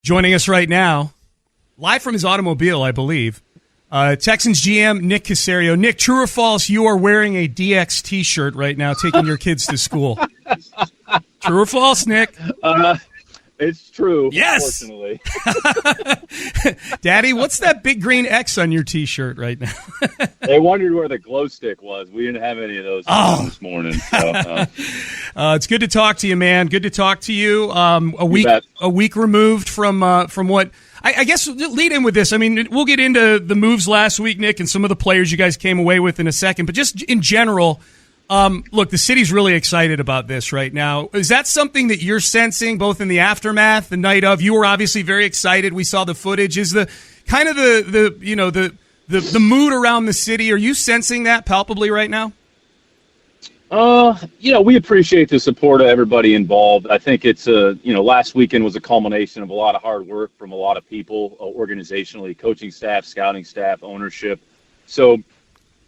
Joining us right now, live from his automobile, I believe, Texans GM Nick Caserio. Nick, true or false, you are wearing a DX T-shirt right now, taking your kids to school. True or false, Nick? It's true. Yes. Unfortunately. Daddy, what's that big green X on your T-shirt right now? They wondered where the glow stick was. We didn't have any of those this morning. So, it's good to talk to you, man. Good to talk to you. A week removed from what I guess lead in with this. I mean, we'll get into the moves last week, Nick, and some of the players you guys came away with in a second. But just in general, look, the city's really excited about this right now. Is that something that you're sensing both in the aftermath, the night of? You were obviously very excited. We saw the footage. Is the kind of the mood around the city? Are you sensing that palpably right now? We appreciate the support of everybody involved. I think it's last weekend was a culmination of a lot of hard work from a lot of people, organizationally, coaching staff, scouting staff, ownership. So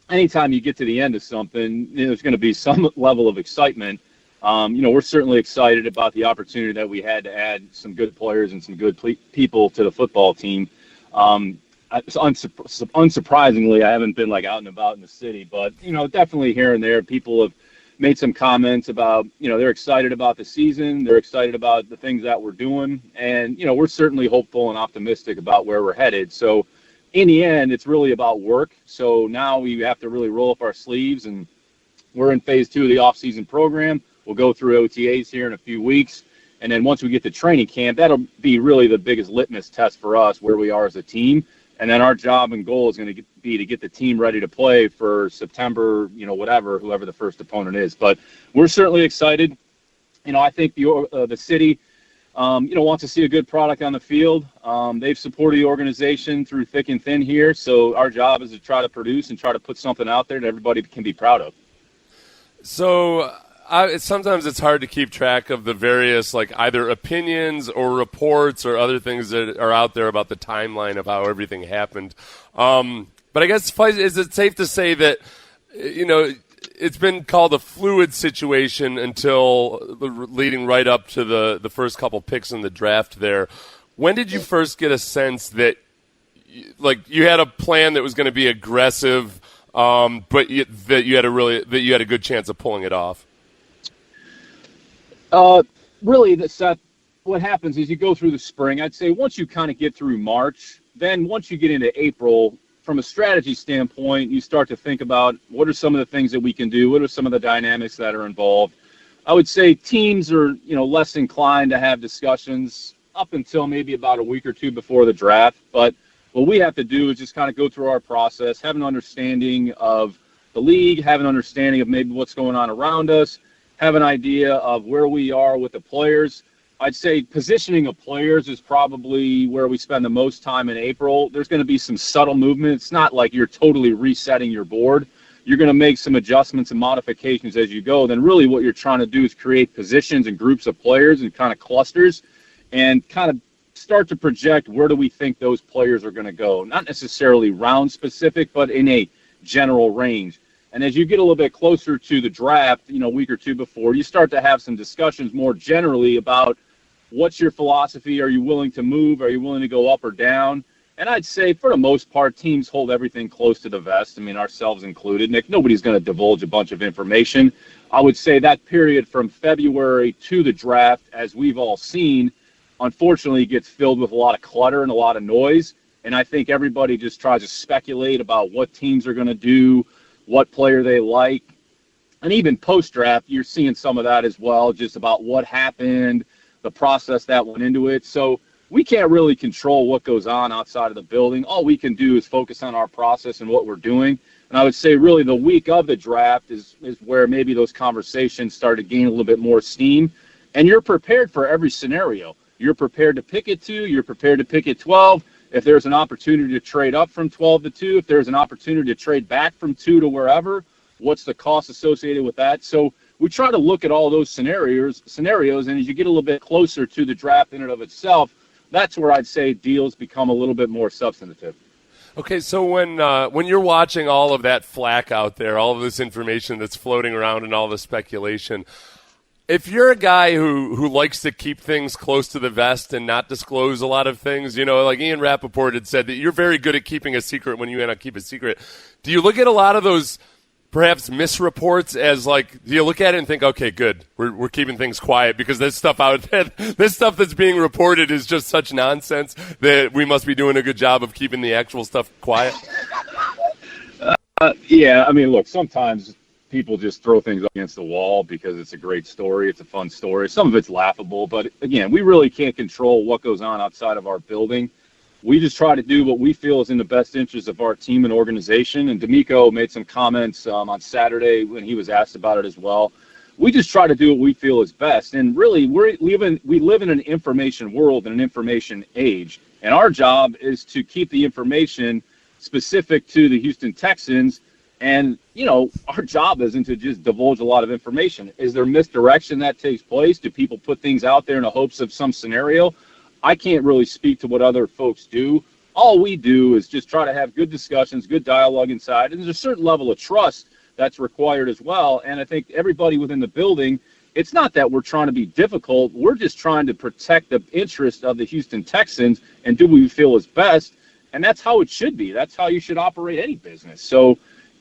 anytime you get to the end of something, there's going to be some level of excitement. We're certainly excited about the opportunity that we had to add some good players and some good people to the football team. Unsurprisingly, I haven't been out and about in the city, but definitely here and there, people have made some comments about they're excited about the season, they're excited about the things that we're doing, and we're certainly hopeful and optimistic about where we're headed. So in the end, it's really about work. So now we have to really roll up our sleeves, and we're in phase 2 of the off-season program. We'll go through OTAs here in a few weeks, and then once we get to training camp, that'll be really the biggest litmus test for us, where we are as a team. And then our job and goal is going to be to get the team ready to play for September, whoever the first opponent is. But we're certainly excited. I think the city, wants to see a good product on the field. They've supported the organization through thick and thin here. So our job is to try to produce and try to put something out there that everybody can be proud of. So sometimes it's hard to keep track of the various either opinions or reports or other things that are out there about the timeline of how everything happened. But I guess, is it safe to say that, it's been called a fluid situation until leading right up to the first couple picks in the draft there. When did you first get a sense that you had a plan that was going to be aggressive, but that you had a good chance of pulling it off? Really, Seth, what happens is you go through the spring. I'd say once you kind of get through March, then once you get into April, from a strategy standpoint, you start to think about what are some of the things that we can do, what are some of the dynamics that are involved. I would say teams are, less inclined to have discussions up until maybe about a week or two before the draft. But what we have to do is just kind of go through our process, have an understanding of the league, have an understanding of maybe what's going on around us, have an idea of where we are with the players. I'd say positioning of players is probably where we spend the most time in April. There's going to be some subtle movement. It's not like you're totally resetting your board. You're going to make some adjustments and modifications as you go. Then really what you're trying to do is create positions and groups of players and kind of clusters and kind of start to project where do we think those players are going to go. Not necessarily round specific, but in a general range. And as you get a little bit closer to the draft, a week or two before, you start to have some discussions more generally about what's your philosophy? Are you willing to move? Are you willing to go up or down? And I'd say for the most part, teams hold everything close to the vest. I mean, ourselves included. Nick, nobody's going to divulge a bunch of information. I would say that period from February to the draft, as we've all seen, unfortunately gets filled with a lot of clutter and a lot of noise. And I think everybody just tries to speculate about what teams are going to do, what player they like. And even post-draft, you're seeing some of that as well, just about what happened, the process that went into it. So we can't really control what goes on outside of the building. All we can do is focus on our process and what we're doing. And I would say really the week of the draft is where maybe those conversations start to gain a little bit more steam. And you're prepared for every scenario. You're prepared to pick at 2. You're prepared to pick at 12. If there's an opportunity to trade up from 12 to 2, if there's an opportunity to trade back from 2 to wherever, what's the cost associated with that? So we try to look at all those scenarios, and as you get a little bit closer to the draft in and of itself, that's where I'd say deals become a little bit more substantive. Okay, so when you're watching all of that flack out there, all of this information that's floating around and all the speculation, If you're a guy who likes to keep things close to the vest and not disclose a lot of things, like Ian Rappaport had said that you're very good at keeping a secret when you want to keep a secret. Do you look at a lot of those perhaps misreports as do you look at it and think, okay, good, we're keeping things quiet because this stuff that's being reported is just such nonsense that we must be doing a good job of keeping the actual stuff quiet? Yeah, I mean, look, sometimes people just throw things up against the wall because it's a great story. It's a fun story. Some of it's laughable, but again, we really can't control what goes on outside of our building. We just try to do what we feel is in the best interest of our team and organization. And D'Amico made some comments on Saturday when he was asked about it as well. We just try to do what we feel is best. And really, we live in an information world and an information age. And our job is to keep the information specific to the Houston Texans. And, our job isn't to just divulge a lot of information. Is there misdirection that takes place? Do people put things out there in the hopes of some scenario? I can't really speak to what other folks do. All we do is just try to have good discussions, good dialogue inside. And there's a certain level of trust that's required as well. And I think everybody within the building, it's not that we're trying to be difficult. We're just trying to protect the interest of the Houston Texans and do what we feel is best. And that's how it should be. That's how you should operate any business. So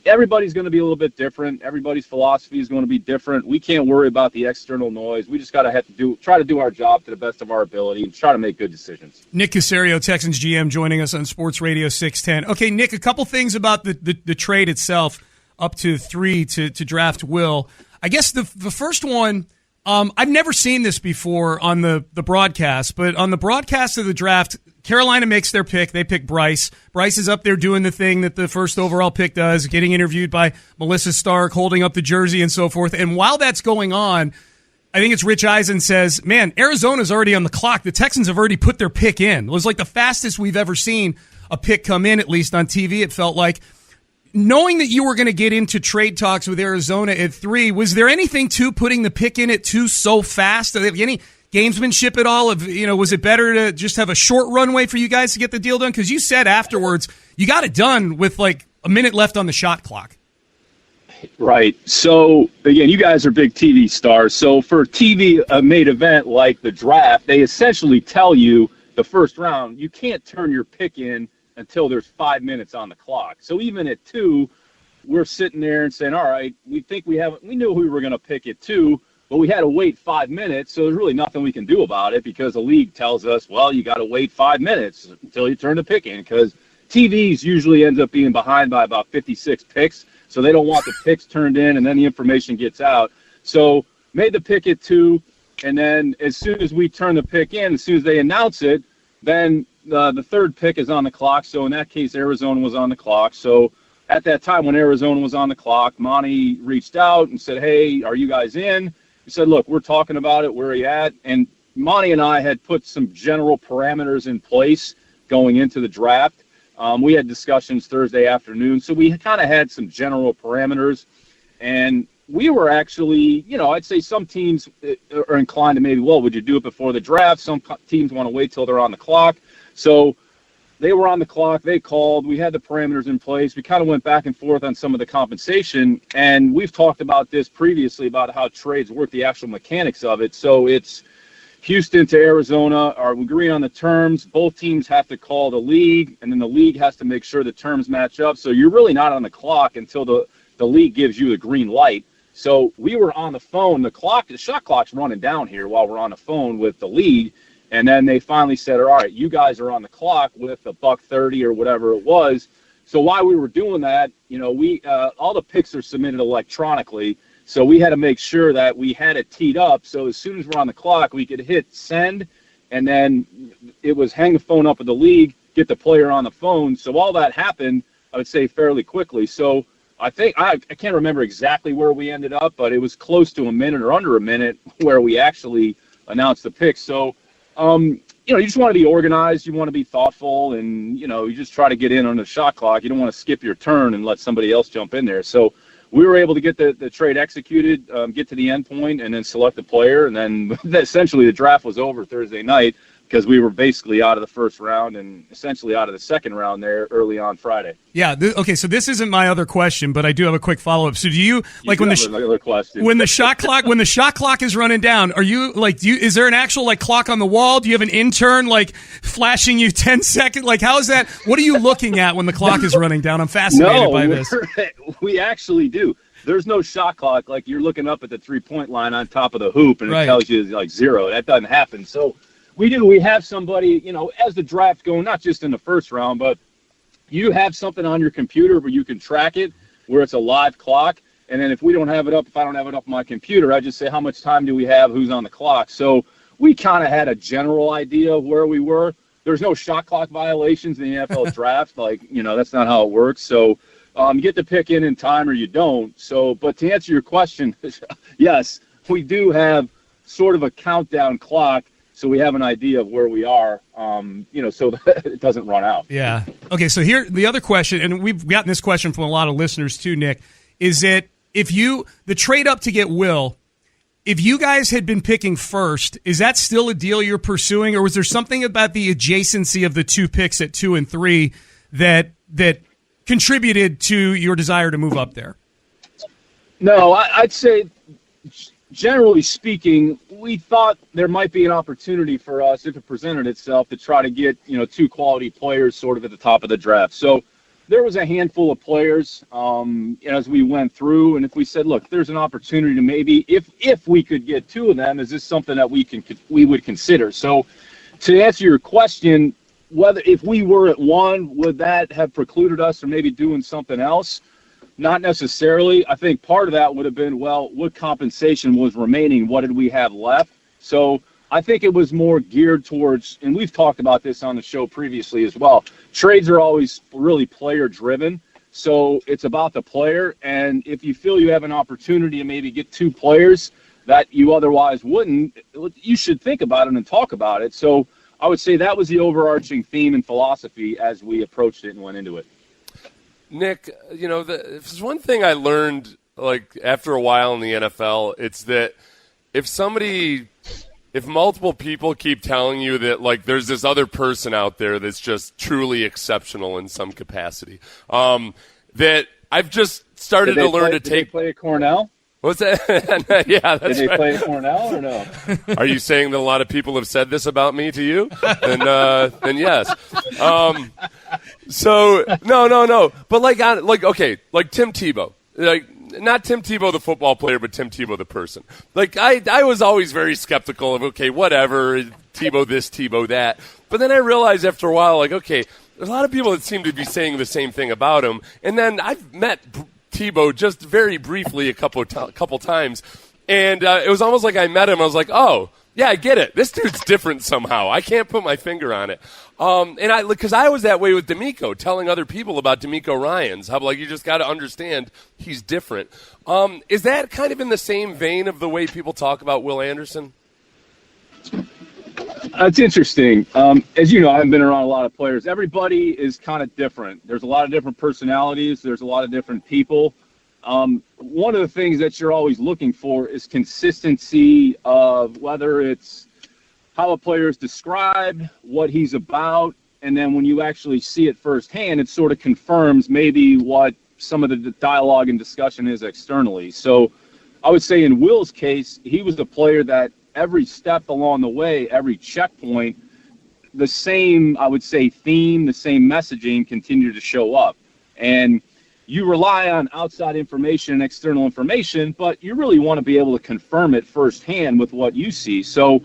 everybody's going to be a little bit different. Everybody's philosophy is going to be different. We can't worry about the external noise. We just got to try to do our job to the best of our ability and try to make good decisions. Nick Caserio, Texans GM, joining us on Sports Radio 610. Okay, Nick, a couple things about the trade itself, up to 3 to draft Will. I guess the first one, I've never seen this before on the broadcast, but on the broadcast of the draft, Carolina makes their pick. They pick Bryce. Bryce is up there doing the thing that the first overall pick does, getting interviewed by Melissa Stark, holding up the jersey and so forth. And while that's going on, I think it's Rich Eisen says, man, Arizona's already on the clock. The Texans have already put their pick in. It was like the fastest we've ever seen a pick come in, at least on TV, it felt like. Knowing that you were going to get into trade talks with Arizona at 3, was there anything to putting the pick in at 2 so fast? Any gamesmanship at all? Was it better to just have a short runway for you guys to get the deal done? Because you said afterwards you got it done with like a minute left on the shot clock. Right. So, again, you guys are big TV stars. So for a TV-made event like the draft, they essentially tell you the first round, you can't turn your pick in until there's 5 minutes on the clock. So even at 2, we're sitting there and saying, all right, we knew we were going to pick at 2, but we had to wait 5 minutes, so there's really nothing we can do about it because the league tells us, well, you got to wait 5 minutes until you turn the pick in because TVs usually ends up being behind by about 56 picks, so they don't want the picks turned in and then the information gets out. So made the pick at 2, and then as soon as we turn the pick in, as soon as they announce it, then the third pick is on the clock. So in that case, Arizona was on the clock. So at that time when Arizona was on the clock, Monty reached out and said, hey, are you guys in? He said, look, we're talking about it. Where are you at? And Monty and I had put some general parameters in place going into the draft. We had discussions Thursday afternoon. So we kind of had some general parameters. And we were actually, I'd say some teams are inclined to maybe, well, would you do it before the draft? Some teams want to wait till they're on the clock. So they were on the clock. They called. We had the parameters in place. We kind of went back and forth on some of the compensation. And we've talked about this previously about how trades work, the actual mechanics of it. So it's Houston to Arizona. Are we agreeing on the terms? Both teams have to call the league, and then the league has to make sure the terms match up. So you're really not on the clock until the league gives you the green light. So we were on the phone. The shot clock's running down here while we're on the phone with the league. And then they finally said, all right, you guys are on the clock with $1.30 or whatever it was. So while we were doing that, we all the picks are submitted electronically. So we had to make sure that we had it teed up. So as soon as we're on the clock, we could hit send. And then it was hang the phone up with the league, get the player on the phone. So all that happened, I would say, fairly quickly. So I think I can't remember exactly where we ended up, but it was close to a minute or under a minute where we actually announced the pick. So, you just want to be organized. You want to be thoughtful, and, you just try to get in on the shot clock. You don't want to skip your turn and let somebody else jump in there. So we were able to get the trade executed, get to the end point, and then select the player. And then essentially the draft was over Thursday night. because we were basically out of the first round and essentially out of the second round there early on Friday. Yeah. Okay. So this isn't my other question, but I do have a quick follow up. So do you like when the shot clock is running down? Are you like is there an actual like clock on the wall? Do you have an intern like flashing you 10 seconds? Like how is that? What are you looking at when the clock is running down? I'm fascinated by this. We actually do. There's no shot clock like you're looking up at the 3-point line on top of the hoop and it tells you like 0. That doesn't happen. So. We have somebody, as the draft's going, not just in the first round, but you have something on your computer where you can track it, where it's a live clock. And then if I don't have it up on my computer, I just say, how much time do we have, who's on the clock? So we kind of had a general idea of where we were. There's no shot clock violations in the NFL draft. That's not how it works. So you get to pick in time or you don't. So, but to answer your question, yes, we do have sort of a countdown clock. So we have an idea of where we are, so that it doesn't run out. Yeah. Okay, so here, the other question, and we've gotten this question from a lot of listeners too, Nick, is that the trade up to get Will, if you guys had been picking first, is that still a deal you're pursuing, or was there something about the adjacency of the 2 picks at 2 and 3 that contributed to your desire to move up there? No, I'd say, generally speaking, we thought there might be an opportunity for us, if it presented itself, to try to get 2 quality players sort of at the top of the draft. So there was a handful of players as we went through, and if we said, look, there's an opportunity to maybe, if we could get 2 of them, is this something that we would consider? So to answer your question, whether if we were at 1, would that have precluded us from maybe doing something else? Not necessarily. I think part of that would have been, well, what compensation was remaining? What did we have left? So I think it was more geared towards, and we've talked about this on the show previously as well, trades are always really player-driven. So it's about the player, and if you feel you have an opportunity to maybe get 2 players that you otherwise wouldn't, you should think about it and talk about it. So I would say that was the overarching theme and philosophy as we approached it and went into it. Nick, there's one thing I learned after a while in the NFL. It's that if multiple people keep telling you that there's this other person out there that's just truly exceptional in some capacity, that I've just started to learn to take. Did they play at Cornell? What's that? Yeah, that's Did they right. play at Cornell or no? Are you saying that a lot of people have said this about me to you? Then yes. So no. But Tim Tebow, not Tim Tebow the football player, but Tim Tebow the person. I was always very skeptical of whatever, Tebow this, Tebow that. But then I realized after a while, there's a lot of people that seem to be saying the same thing about him. And then I've met Tebow just very briefly a couple times, and it was almost like I met him. I was like, oh, yeah, I get it. This dude's different somehow. I can't put my finger on it. Because I was that way with D'Amico, telling other people about D'Amico Ryans, how you just got to understand he's different. Is that kind of in the same vein of the way people talk about Will Anderson? It's interesting. As you know, I've been around a lot of players. Everybody is kind of different. There's a lot of different personalities. There's a lot of different people. One of the things that you're always looking for is consistency of whether it's how a player is described, what he's about, and then when you actually see it firsthand, it sort of confirms maybe what some of the dialogue and discussion is externally. So I would say in Will's case, he was a player that every step along the way, every checkpoint, the same, I would say, theme, the same messaging continued to show up. And you rely on outside information and external information, but you really want to be able to confirm it firsthand with what you see. So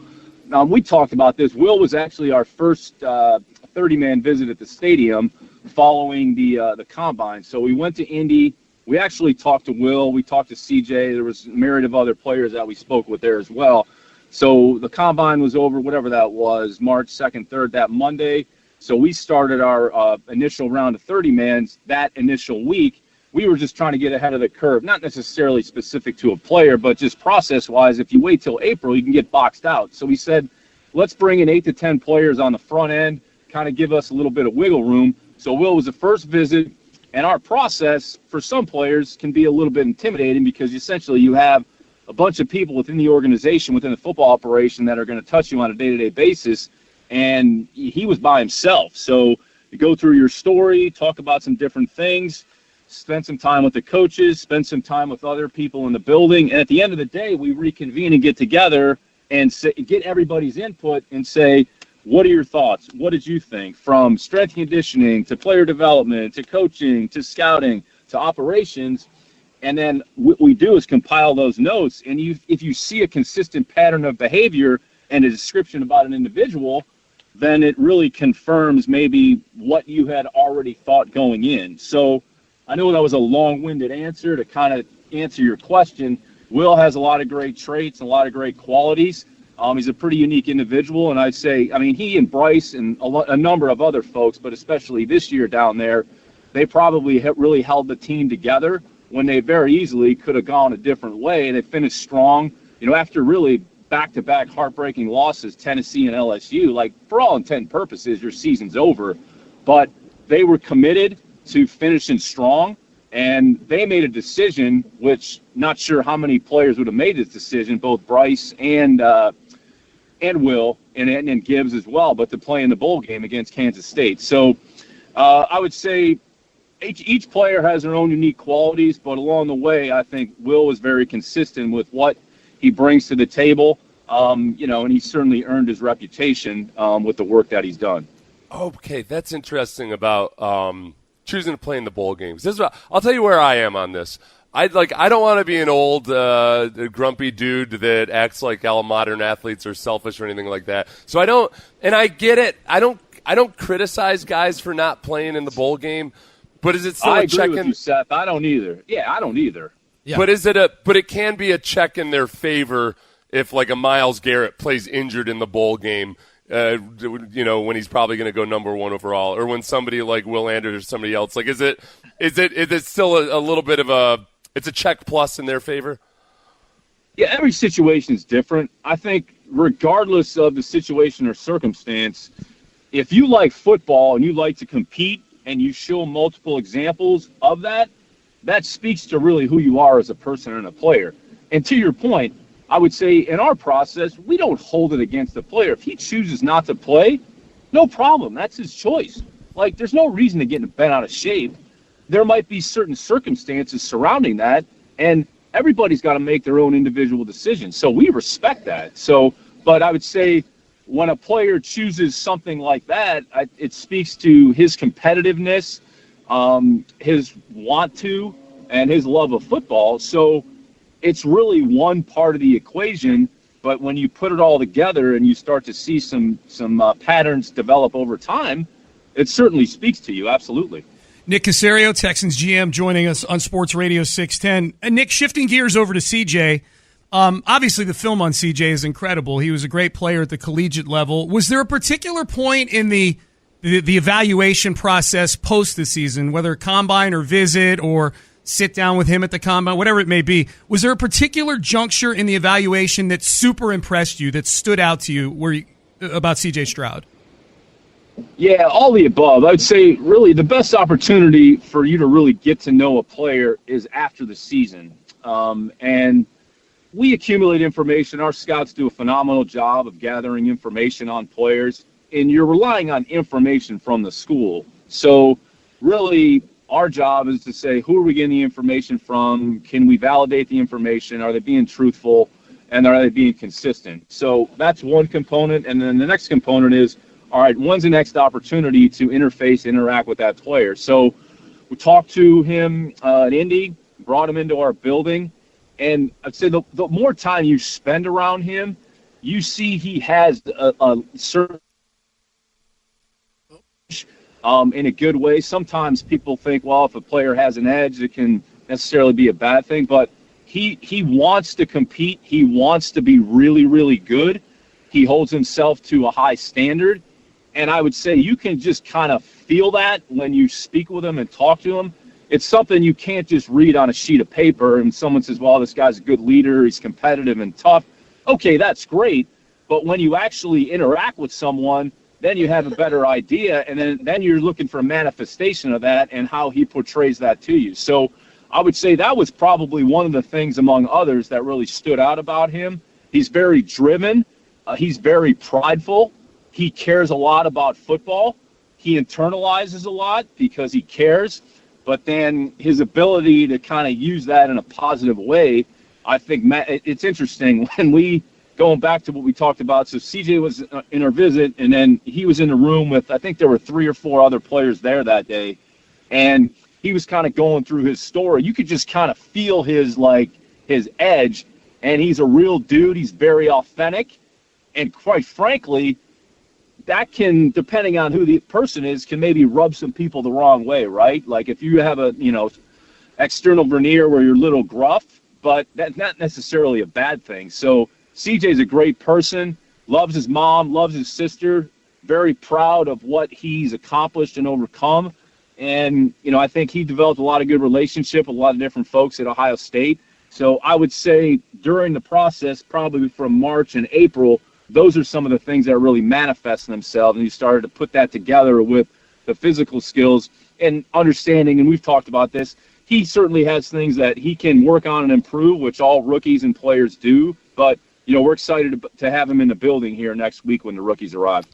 we talked about this. Will was actually our first 30-man visit at the stadium following the combine. So we went to Indy. We actually talked to Will. We talked to CJ. There was a myriad of other players that we spoke with there as well. So the combine was over, whatever that was, March 2nd, 3rd, that Monday. So we started our initial round of 30-mans that initial week. We were just trying to get ahead of the curve, not necessarily specific to a player, but just process-wise. If you wait till April, you can get boxed out. So we said, let's bring in 8 to 10 players on the front end, kind of give us a little bit of wiggle room. So Will was the first visit, and our process for some players can be a little bit intimidating because essentially you have a bunch of people within the organization, within the football operation that are going to touch you on a day-to-day basis. and he was by himself. So you go through your story, talk about some different things, spend some time with the coaches, spend some time with other people in the building, and at the end of the day, we reconvene and get together and get everybody's input and say, what are your thoughts? What did you think? From strength and conditioning to player development to coaching to scouting to operations. And then what we do is compile those notes. And if you see a consistent pattern of behavior and a description about an individual, then it really confirms maybe what you had already thought going in. So I know that was a long-winded answer to kind of answer your question. Will has a lot of great traits and a lot of great qualities. He's a pretty unique individual, and I'd say, I mean, he and Bryce and a number of other folks, but especially this year down there, they probably really held the team together when they very easily could have gone a different way. They finished strong, after really back-to-back heartbreaking losses, Tennessee and LSU. Like, for all intent and purposes, your season's over. But they were committed to finishing strong, and they made a decision, which not sure how many players would have made this decision, both Bryce and Will and Gibbs as well, but to play in the bowl game against Kansas State. So I would say each player has their own unique qualities, but along the way, I think Will was very consistent with what he brings to the table, and he certainly earned his reputation with the work that he's done. Okay, that's interesting about choosing to play in the bowl games. I'll tell you where I am on this. I don't want to be an old grumpy dude that acts like all modern athletes are selfish or anything like that. So I get it. I don't criticize guys for not playing in the bowl game, but is it still a check in? I agree with you, Seth. I don't either. Yeah, I don't either. Yeah. But it can be a check in their favor if like a Myles Garrett plays injured in the bowl game. When he's probably going to go number 1 overall, or when somebody like Will Anderson or somebody else, like, is it still a little bit of it's a check plus in their favor? Yeah, every situation is different. I think regardless of the situation or circumstance, if you like football and you like to compete and you show multiple examples of that, that speaks to really who you are as a person and a player. And to your point, I would say in our process, we don't hold it against the player. If he chooses not to play, no problem. That's his choice. Like, there's no reason to get bent out of shape. There might be certain circumstances surrounding that, and everybody's got to make their own individual decisions. So we respect that. But I would say when a player chooses something like that, it speaks to his competitiveness, his want to, and his love of football. So it's really one part of the equation, but when you put it all together and you start to see some patterns develop over time, it certainly speaks to you, absolutely. Nick Caserio, Texans GM, joining us on Sports Radio 610. And Nick, shifting gears over to CJ, obviously the film on CJ is incredible. He was a great player at the collegiate level. Was there a particular point in the evaluation process post the season, whether combine or visit or sit down with him at the combine, whatever it may be, was there a particular juncture in the evaluation that super impressed you, that stood out to you about CJ Stroud? Yeah, all the above. I would say really the best opportunity for you to really get to know a player is after the season. And we accumulate information. Our scouts do a phenomenal job of gathering information on players, and you're relying on information from the school. So really our job is to say, who are we getting the information from? Can we validate the information? Are they being truthful? And are they being consistent? So that's one component. And then the next component is, all right, when's the next opportunity to interact with that player? So we talked to him at Indy, brought him into our building, and I'd say the more time you spend around him, you see he has a certain in a good way. Sometimes people think, well, if a player has an edge, it can necessarily be a bad thing, but he wants to compete. He wants to be really, really good. He holds himself to a high standard. And I would say you can just kind of feel that when you speak with him and talk to him. It's something you can't just read on a sheet of paper and someone says, well, this guy's a good leader, he's competitive and tough. Okay, that's great. But when you actually interact with someone, then you have a better idea, and then you're looking for a manifestation of that and how he portrays that to you. So I would say that was probably one of the things among others that really stood out about him. He's very driven. He's very prideful. he cares a lot about football. He internalizes a lot because he cares. But then his ability to kind of use that in a positive way, I think it's interesting when we going back to what we talked about. So CJ was in our visit, and then he was in the room with, I think there were 3 or 4 other players there that day, and he was kind of going through his story. You could just kind of feel his edge, and he's a real dude. He's very authentic, and quite frankly, that can, depending on who the person is, can maybe rub some people the wrong way, right? Like if you have a, external veneer where you're a little gruff, but that's not necessarily a bad thing. So CJ's a great person, loves his mom, loves his sister, very proud of what he's accomplished and overcome. And, I think he developed a lot of good relationship with a lot of different folks at Ohio State. So I would say during the process, probably from March and April, those are some of the things that are really manifesting themselves. And you started to put that together with the physical skills and understanding, and we've talked about this, he certainly has things that he can work on and improve, which all rookies and players do. But, we're excited to have him in the building here next week when the rookies arrive.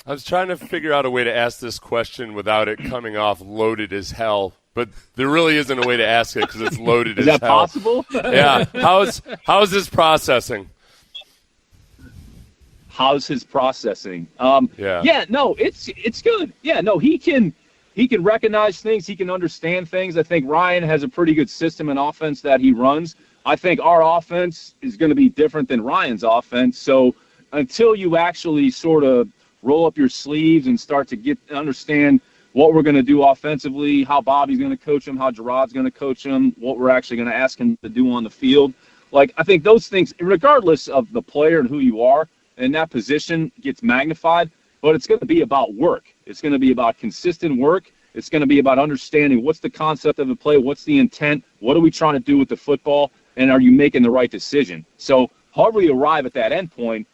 I was trying to figure out a way to ask this question without it coming off loaded as hell, but there really isn't a way to ask it because it's loaded as hell. Is that possible? Yeah. How's his processing? How's his processing? Yeah, no, it's good. Yeah, no, he can recognize things. He can understand things. I think Ryan has a pretty good system and offense that he runs. I think our offense is going to be different than Ryan's offense. So until you actually sort of roll up your sleeves and start to understand what we're going to do offensively, how Bobby's going to coach him, how Gerard's going to coach him, what we're actually going to ask him to do on the field. Like, I think those things, regardless of the player and who you are, and that position gets magnified, but it's going to be about work. It's going to be about consistent work. It's going to be about understanding what's the concept of the play, what's the intent, what are we trying to do with the football, and are you making the right decision? So however you arrive at that end point,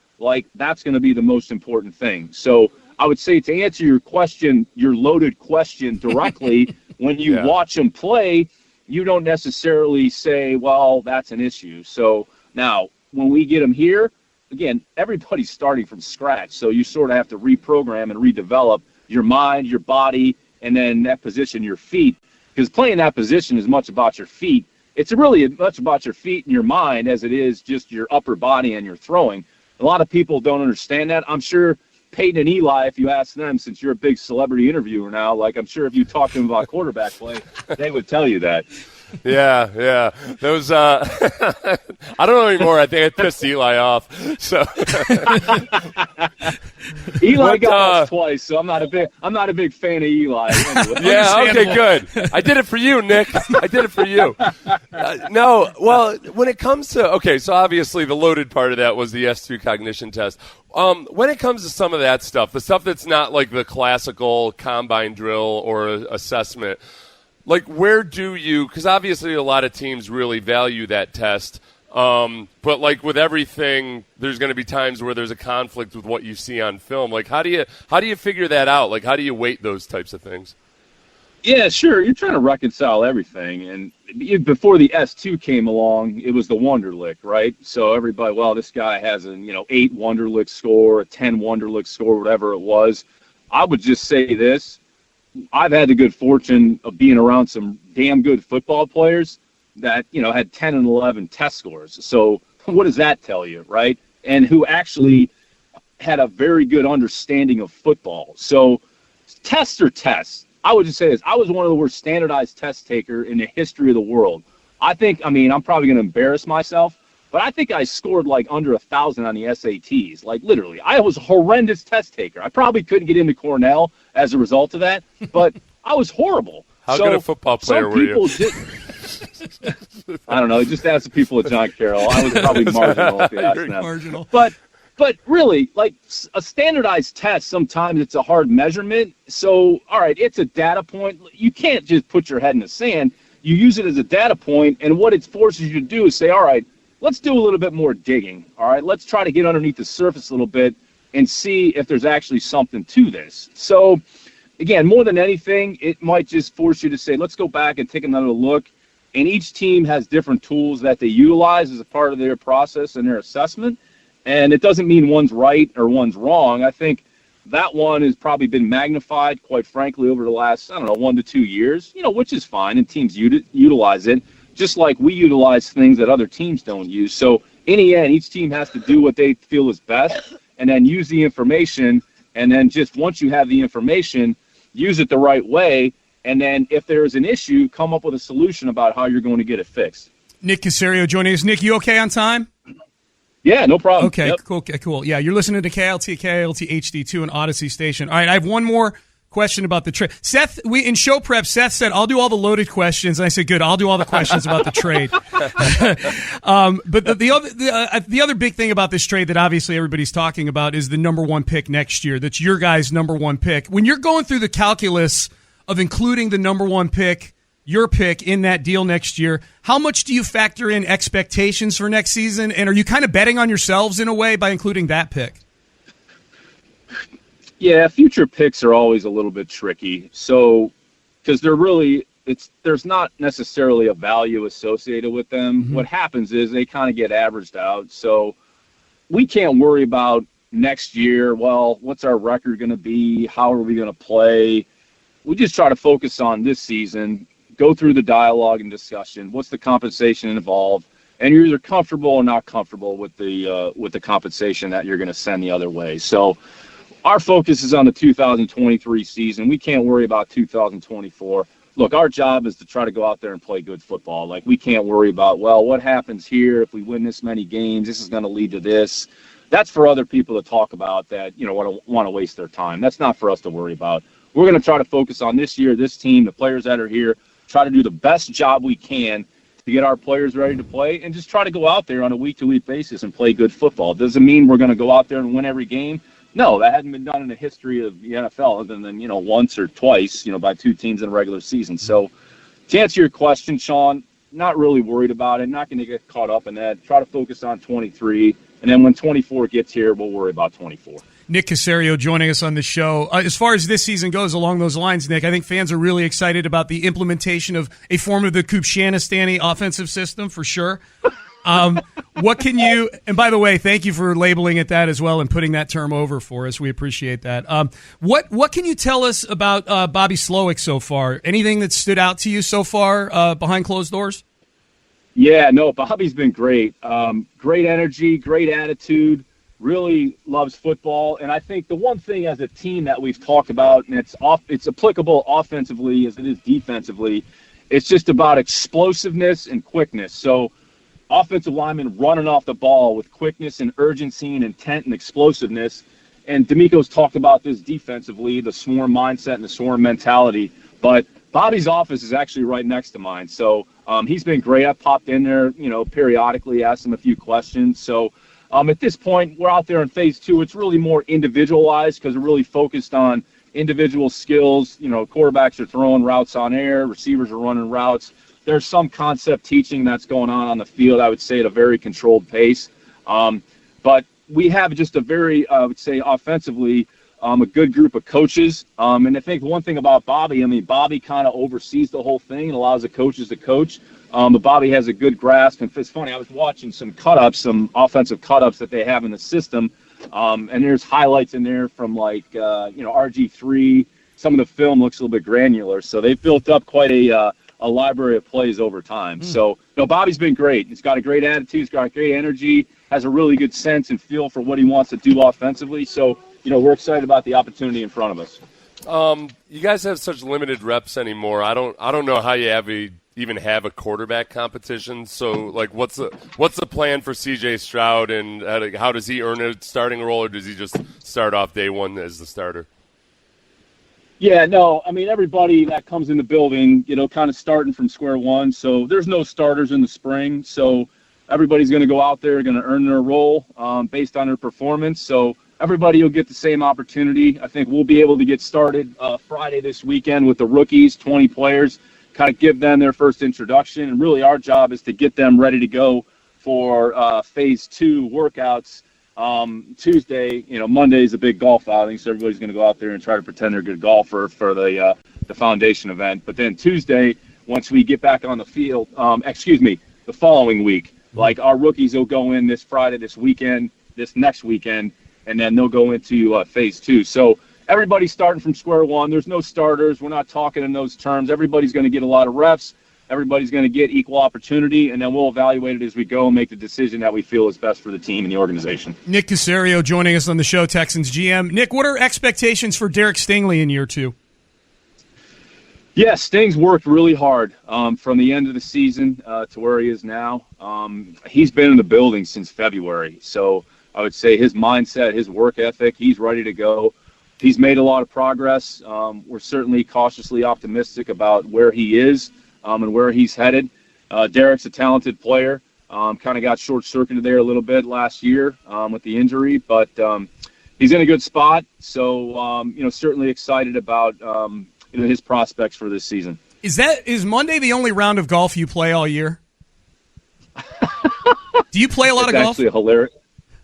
that's going to be the most important thing. So I would say to answer your question, your loaded question directly, when you watch them play, you don't necessarily say, well, that's an issue. So now when we get them here, again, everybody's starting from scratch. So you sort of have to reprogram and redevelop your mind, your body, and then that position, your feet. Because playing that position is much about your feet. It's really as much about your feet and your mind as it is just your upper body and your throwing. A lot of people don't understand that. I'm sure Peyton and Eli, if you ask them, since you're a big celebrity interviewer now, I'm sure if you talk to them about quarterback play, they would tell you that. Yeah. Those I don't know anymore. I think I pissed Eli off. So Eli got us twice, so I'm not a big fan of Eli. Anyway. Yeah, okay, good. I did it for you, Nick. I did it for you. No, well, when it comes to so obviously the loaded part of that was the S2 cognition test. When it comes to some of that stuff, the stuff that's not like the classical combine drill or assessment, where do you – because obviously a lot of teams really value that test, but with everything, there's going to be times where there's a conflict with what you see on film. How do you figure that out? How do you weight those types of things? Yeah, sure. You're trying to reconcile everything. And before the S2 came along, it was the Wonderlic, right? So everybody, well, this guy has an 8 Wonderlic score, a 10 Wonderlic score, whatever it was. I would just say this. I've had the good fortune of being around some damn good football players that, had 10 and 11 test scores. So what does that tell you, right? And who actually had a very good understanding of football. So tests are tests. I would just say this. I was one of the worst standardized test taker in the history of the world. I'm probably going to embarrass myself, but I think I scored under 1,000 on the SATs. Literally. I was a horrendous test taker. I probably couldn't get into Cornell as a result of that, but I was horrible. How good a football player were you? I don't know. Just ask the people at John Carroll. I was probably marginal if you ask them. Marginal. But really, a standardized test, sometimes it's a hard measurement. So, all right, it's a data point. You can't just put your head in the sand. You use it as a data point, and what it forces you to do is say, all right, let's do a little bit more digging. All right, let's try to get underneath the surface a little bit and see if there's actually something to this. So, again, more than anything, it might just force you to say, let's go back and take another look. And each team has different tools that they utilize as a part of their process and their assessment. And it doesn't mean one's right or one's wrong. I think that one has probably been magnified, quite frankly, over the last, 1 to 2 years, which is fine, and teams utilize it, just like we utilize things that other teams don't use. So in the end, each team has to do what they feel is best and then use the information, and then just once you have the information, use it the right way, and then if there's an issue, come up with a solution about how you're going to get it fixed. Nick Caserio joining us. Nick, you okay on time? Yeah, no problem. Okay, yep. cool. Yeah, you're listening to KLT HD2 and Odyssey Station. All right, I have one more question about the trade. Seth, in show prep, Seth said, I'll do all the loaded questions. And I said, good, I'll do all the questions about the trade. But the other big thing about this trade that obviously everybody's talking about is the number 1 pick next year. That's your guys' number 1 pick. When you're going through the calculus of including the number 1 pick, your pick in that deal next year, how much do you factor in expectations for next season? And are you kind of betting on yourselves in a way by including that pick? Yeah, future picks are always a little bit tricky. So, because there's not necessarily a value associated with them. Mm-hmm. What happens is they kind of get averaged out. So we can't worry about next year. Well, what's our record going to be? How are we going to play? We just try to focus on this season, go through the dialogue and discussion. What's the compensation involved? And you're either comfortable or not comfortable with the compensation that you're going to send the other way. So our focus is on the 2023 season. We can't worry about 2024. Look, our job is to try to go out there and play good football. Like, we can't worry about, well, what happens here if we win this many games? This is going to lead to this. That's for other people to talk about that, want to waste their time. That's not for us to worry about. We're going to try to focus on this year, this team, the players that are here, try to do the best job we can to get our players ready to play, and just try to go out there on a week-to-week basis and play good football. Doesn't mean we're going to go out there and win every game. No, that hadn't been done in the history of the NFL other than, once or twice, by 2 teams in a regular season. So to answer your question, Sean, not really worried about it, not going to get caught up in that. Try to focus on 23, and then when 24 gets here, we'll worry about 24. Nick Caserio joining us on the show. As far as this season goes, along those lines, Nick, I think fans are really excited about the implementation of a form of the Kupchanistani offensive system for sure. What can you, and by the way, thank you for labeling it that as well and putting that term over for us. We appreciate that. What can you tell us about Bobby Slowick so far? Anything that stood out to you so far behind closed doors? Yeah, no, Bobby's been great. Great energy, great attitude, really loves football. And I think the one thing as a team that we've talked about, and it's applicable offensively as it is defensively, it's just about explosiveness and quickness. So offensive linemen running off the ball with quickness and urgency and intent and explosiveness. And D'Amico's talked about this defensively, the swarm mindset and the swarm mentality. But Bobby's office is actually right next to mine. So he's been great. I've popped in there, periodically, asked him a few questions. So at this point, we're out there in phase 2. It's really more individualized because we're really focused on individual skills. Quarterbacks are throwing routes on air. Receivers are running routes. There's some concept teaching that's going on the field, I would say, at a very controlled pace. But we have just a very, I would say, offensively, a good group of coaches. And I think one thing about Bobby, Bobby kind of oversees the whole thing and allows the coaches to coach. But Bobby has a good grasp. And it's funny, I was watching some offensive cut-ups that they have in the system. And there's highlights in there from RG3. Some of the film looks a little bit granular. So they've built up quite a library of plays over time. So, Bobby's been great. He's got a great attitude. He's got great energy, has a really good sense and feel for what he wants to do offensively. So, we're excited about the opportunity in front of us. You guys have such limited reps anymore. I don't know how you even have a quarterback competition. So, what's the plan for CJ Stroud, and how does he earn a starting role, or does he just start off day one as the starter? Yeah, no, everybody that comes in the building, kind of starting from square one. So there's no starters in the spring. So everybody's going to go out there, going to earn their role based on their performance. So everybody will get the same opportunity. I think we'll be able to get started Friday this weekend with the rookies, 20 players, kind of give them their first introduction. And really our job is to get them ready to go for phase 2 workouts. Tuesday, Monday's a big golf outing, so everybody's going to go out there and try to pretend they're a good golfer for the foundation event. But then Tuesday, once we get back on the field, the following week, our rookies will go in this Friday, this weekend, this next weekend, and then they'll go into phase 2. So everybody's starting from square one. There's no starters. We're not talking in those terms. Everybody's going to get a lot of reps. Everybody's going to get equal opportunity, and then we'll evaluate it as we go and make the decision that we feel is best for the team and the organization. Nick Caserio joining us on the show, Texans GM. Nick, what are expectations for Derek Stingley in year 2? Yeah, Sting's worked really hard from the end of the season to where he is now. He's been in the building since February, so I would say his mindset, his work ethic, he's ready to go. He's made a lot of progress. We're certainly cautiously optimistic about where he is and where he's headed. Derek's a talented player. Kind of got short-circuited there a little bit last year with the injury, but he's in a good spot. So, certainly excited about his prospects for this season. Is Monday the only round of golf you play all year? Do you play a lot of golf?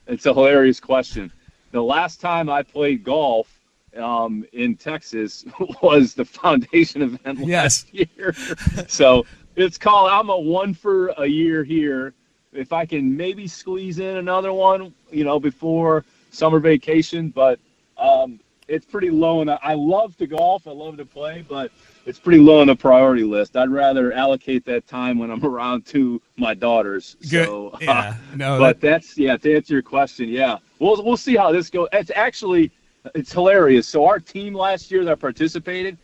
It's a hilarious question. The last time I played golf in Texas was the foundation event last year. So it's called, I'm a 1 for a year here. If I can maybe squeeze in another one, before summer vacation, but it's pretty low. And I love to golf. I love to play, but it's pretty low on the priority list. I'd rather allocate that time when I'm around to my daughters. Good. So, but that's, to answer your question, yeah. We'll see how this goes. It's hilarious. So our team last year that participated,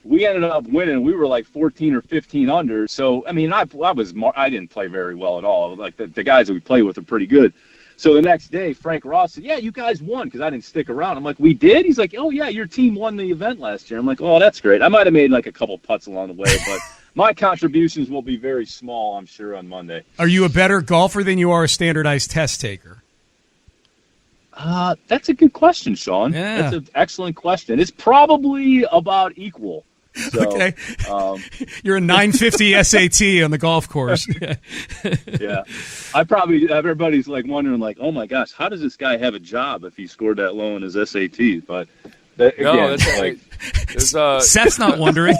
we ended up winning. We were like 14 or 15 under. So, I didn't play very well at all. Like the guys that we play with are pretty good. So the next day, Frank Ross said, yeah, you guys won, because I didn't stick around. I'm like, we did? He's like, oh, yeah, your team won the event last year. I'm like, oh, that's great. I might have made like a couple putts along the way, but my contributions will be very small, I'm sure, on Monday. Are you a better golfer than you are a standardized test taker? That's a good question, Sean. Yeah. That's an excellent question. It's probably about equal. So, okay. You're a 950 SAT on the golf course. Yeah. Everybody's like wondering, like, oh my gosh, how does this guy have a job if he scored that low in his SAT? But Seth's not wondering.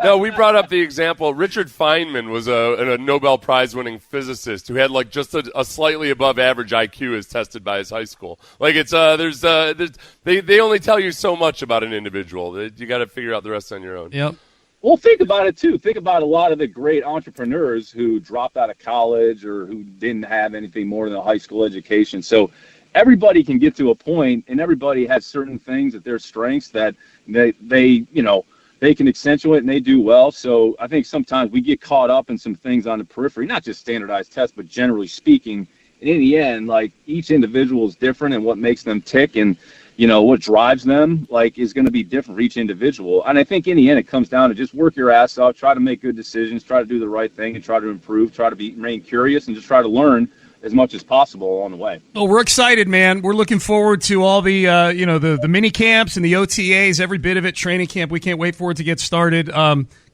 No, we brought up the example. Richard Feynman was a Nobel Prize winning physicist who had like just a slightly above average IQ as tested by his high school. Like it's they only tell you so much about an individual. You got to figure out the rest on your own. Yep. Well, think about it, too. Think about a lot of the great entrepreneurs who dropped out of college or who didn't have anything more than a high school education. So everybody can get to a point, and everybody has certain things that their strengths that they can accentuate and they do well. So I think sometimes we get caught up in some things on the periphery, not just standardized tests, but generally speaking. And in the end, like, each individual is different, and what makes them tick and what drives them, like, is going to be different for each individual. And I think in the end, it comes down to just work your ass off, try to make good decisions, try to do the right thing, and try to improve, try to remain curious, and just try to learn as much as possible along the way. Well, we're excited, man. We're looking forward to all the the mini camps and the OTAs, every bit of it, training camp. We can't wait for it to get started.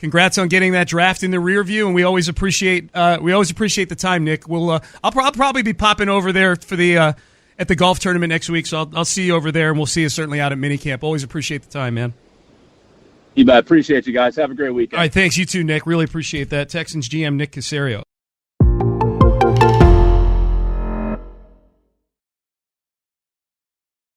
Congrats on getting that draft in the rear view, and we always appreciate the time, Nick. I'll probably be popping over there for the at the golf tournament next week, so I'll see you over there, and we'll see you certainly out at minicamp. Always appreciate the time, man. You bet. Appreciate you guys. Have a great weekend. All right, thanks. You too, Nick. Really appreciate that. Texans GM Nick Caserio.